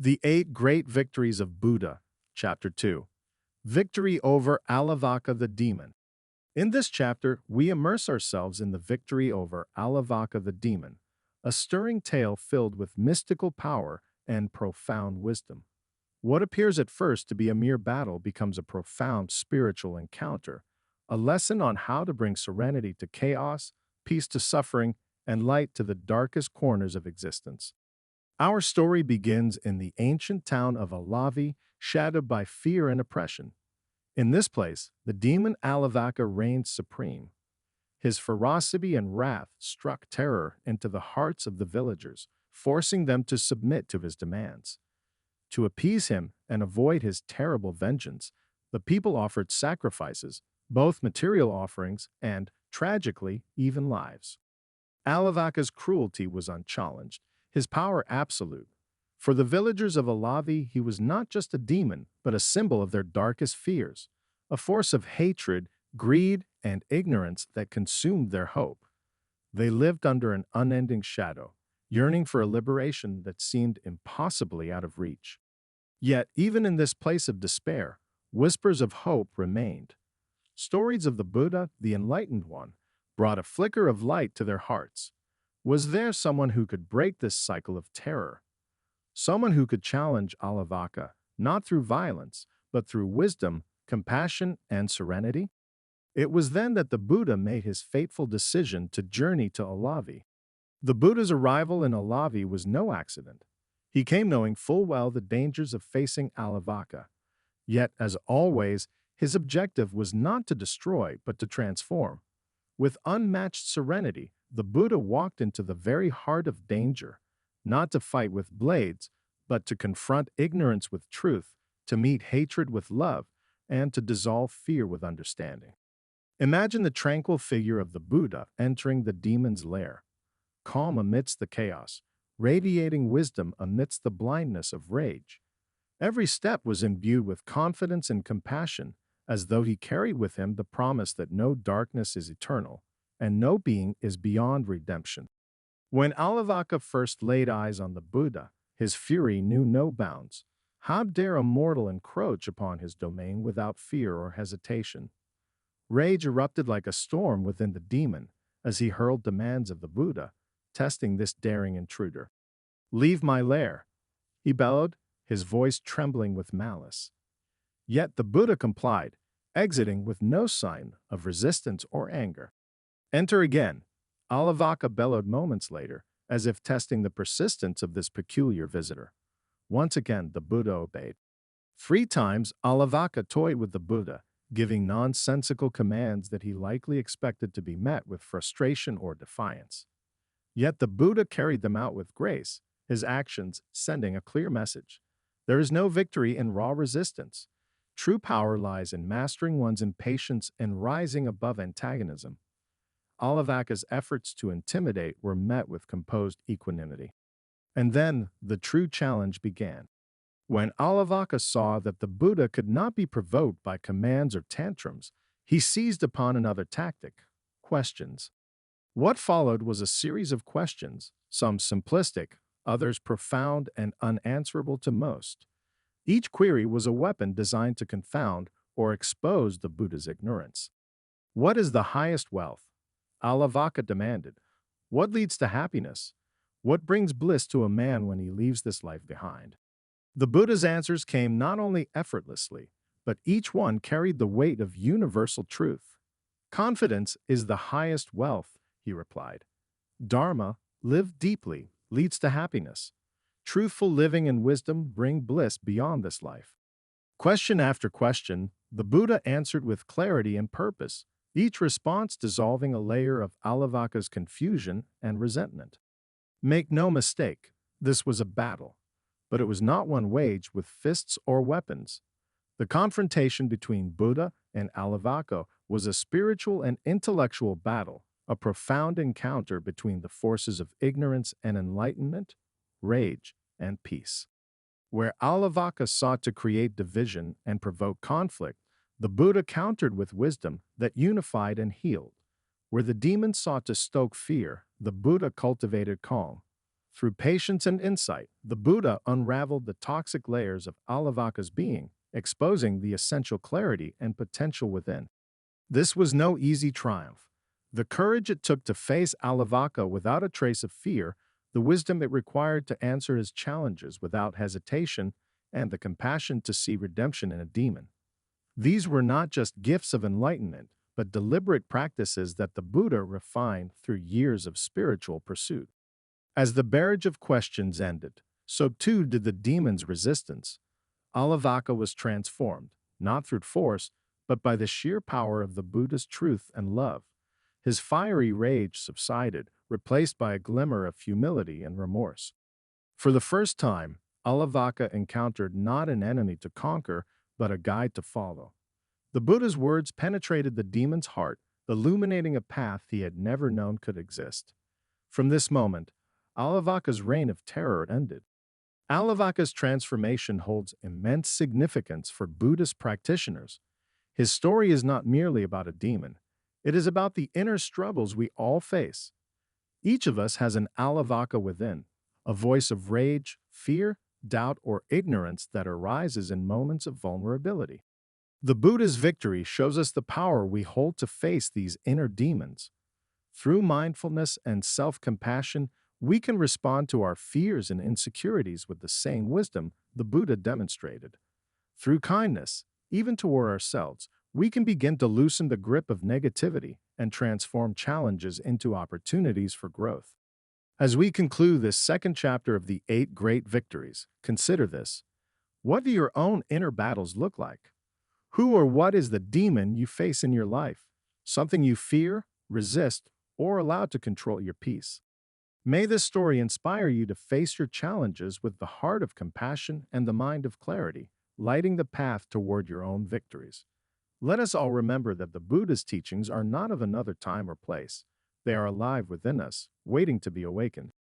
The Eight Great Victories of Buddha, Chapter 2. Victory over Alavaka the Demon. In this chapter, we immerse ourselves in the victory over Alavaka the Demon, a stirring tale filled with mystical power and profound wisdom. What appears at first to be a mere battle becomes a profound spiritual encounter, a lesson on how to bring serenity to chaos, peace to suffering, and light to the darkest corners of existence. Our story begins in the ancient town of Alavi, shadowed by fear and oppression. In this place, the demon Alavaka reigned supreme. His ferocity and wrath struck terror into the hearts of the villagers, forcing them to submit to his demands. To appease him and avoid his terrible vengeance, the people offered sacrifices, both material offerings and, tragically, even lives. Alavaka's cruelty was unchallenged, his power absolute. For the villagers of Alavi, he was not just a demon, but a symbol of their darkest fears, a force of hatred, greed, and ignorance that consumed their hope. They lived under an unending shadow, yearning for a liberation that seemed impossibly out of reach. Yet, even in this place of despair, whispers of hope remained. Stories of the Buddha, the Enlightened One, brought a flicker of light to their hearts. Was there someone who could break this cycle of terror? Someone who could challenge Alavaka, not through violence, but through wisdom, compassion, and serenity? It was then that the Buddha made his fateful decision to journey to Alavi. The Buddha's arrival in Alavi was no accident. He came knowing full well the dangers of facing Alavaka. Yet, as always, his objective was not to destroy, but to transform. With unmatched serenity, the Buddha walked into the very heart of danger, not to fight with blades, but to confront ignorance with truth, to meet hatred with love, and to dissolve fear with understanding. Imagine the tranquil figure of the Buddha entering the demon's lair, calm amidst the chaos, radiating wisdom amidst the blindness of rage. Every step was imbued with confidence and compassion, as though he carried with him the promise that no darkness is eternal, and no being is beyond redemption. When Alavaka first laid eyes on the Buddha, his fury knew no bounds. How dare a mortal encroach upon his domain without fear or hesitation? Rage erupted like a storm within the demon as he hurled demands of the Buddha, testing this daring intruder. "Leave my lair," he bellowed, his voice trembling with malice. Yet the Buddha complied, exiting with no sign of resistance or anger. "Enter again," Alavaka bellowed moments later, as if testing the persistence of this peculiar visitor. Once again, the Buddha obeyed. 3 times, Alavaka toyed with the Buddha, giving nonsensical commands that he likely expected to be met with frustration or defiance. Yet the Buddha carried them out with grace, his actions sending a clear message. There is no victory in raw resistance. True power lies in mastering one's impatience and rising above antagonism. Alavaka's efforts to intimidate were met with composed equanimity. And then the true challenge began. When Alavaka saw that the Buddha could not be provoked by commands or tantrums, he seized upon another tactic: questions. What followed was a series of questions, some simplistic, others profound and unanswerable to most. Each query was a weapon designed to confound or expose the Buddha's ignorance. "What is the highest wealth?" Alavaka demanded. "What leads to happiness? What brings bliss to a man when he leaves this life behind?" The Buddha's answers came not only effortlessly, but each one carried the weight of universal truth. "Confidence is the highest wealth," he replied. "Dharma, lived deeply, leads to happiness. Truthful living and wisdom bring bliss beyond this life." Question after question, the Buddha answered with clarity and purpose, each response dissolving a layer of Alavaka's confusion and resentment. Make no mistake, this was a battle, but it was not one waged with fists or weapons. The confrontation between Buddha and Alavaka was a spiritual and intellectual battle, a profound encounter between the forces of ignorance and enlightenment, rage, and peace. Where Alavaka sought to create division and provoke conflict, the Buddha countered with wisdom that unified and healed. Where the demon sought to stoke fear, the Buddha cultivated calm. Through patience and insight, the Buddha unraveled the toxic layers of Alavaka's being, exposing the essential clarity and potential within. This was no easy triumph. The courage it took to face Alavaka without a trace of fear, the wisdom it required to answer his challenges without hesitation, and the compassion to see redemption in a demon. These were not just gifts of enlightenment, but deliberate practices that the Buddha refined through years of spiritual pursuit. As the barrage of questions ended, so too did the demon's resistance. Alavaka was transformed, not through force, but by the sheer power of the Buddha's truth and love. His fiery rage subsided, replaced by a glimmer of humility and remorse. For the first time, Alavaka encountered not an enemy to conquer, but a guide to follow. The Buddha's words penetrated the demon's heart, illuminating a path he had never known could exist. From this moment, Alavaka's reign of terror ended. Alavaka's transformation holds immense significance for Buddhist practitioners. His story is not merely about a demon. It is about the inner struggles we all face. Each of us has an Alavaka within, a voice of rage, fear, doubt, or ignorance that arises in moments of vulnerability. The Buddha's victory shows us the power we hold to face these inner demons. Through mindfulness and self-compassion, we can respond to our fears and insecurities with the same wisdom the Buddha demonstrated. Through kindness, even toward ourselves, we can begin to loosen the grip of negativity and transform challenges into opportunities for growth. As we conclude this second chapter of the 8 Great Victories, consider this. What do your own inner battles look like? Who or what is the demon you face in your life? Something you fear, resist, or allow to control your peace? May this story inspire you to face your challenges with the heart of compassion and the mind of clarity, lighting the path toward your own victories. Let us all remember that the Buddha's teachings are not of another time or place. They are alive within us, waiting to be awakened.